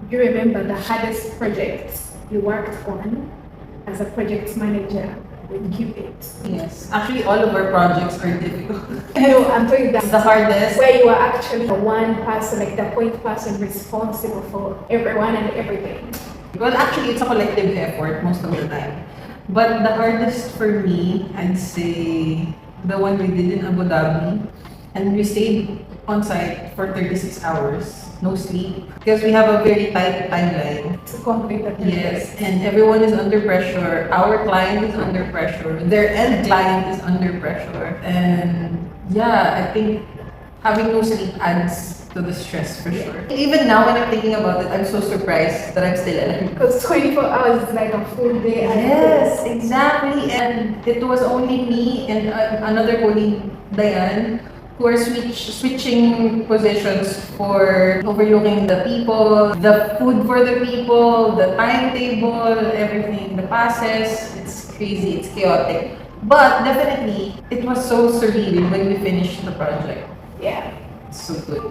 Do you remember the hardest projects you worked on as a project manager with Cupid? Yes. Actually, all of our projects are difficult. No, I'm talking It's that the hardest. where you are actually the one person, like the point person responsible for everyone and everything. Well, actually, it's a collective effort most of the time. But the hardest for me, I'd say, the one we did in Abu Dhabi, and we stayed on site for 36 hours, no sleep, because we have a very tight timeline. To complete the project. Yes, and everyone is under pressure. Our client is under pressure. Their end client is under pressure. And yeah, I think having no sleep adds to the stress for sure. Even now, when I'm thinking about it, I'm so surprised that I'm still alive. Because 24 hours is like a full day. Yes, exactly. And it was only me and another colleague, Diane, who are switching positions for overlooking the people, the food for the people, the timetable, everything, the passes. It's crazy, it's chaotic. But definitely, it was so surreal when we finished the project. Yeah. It's so good.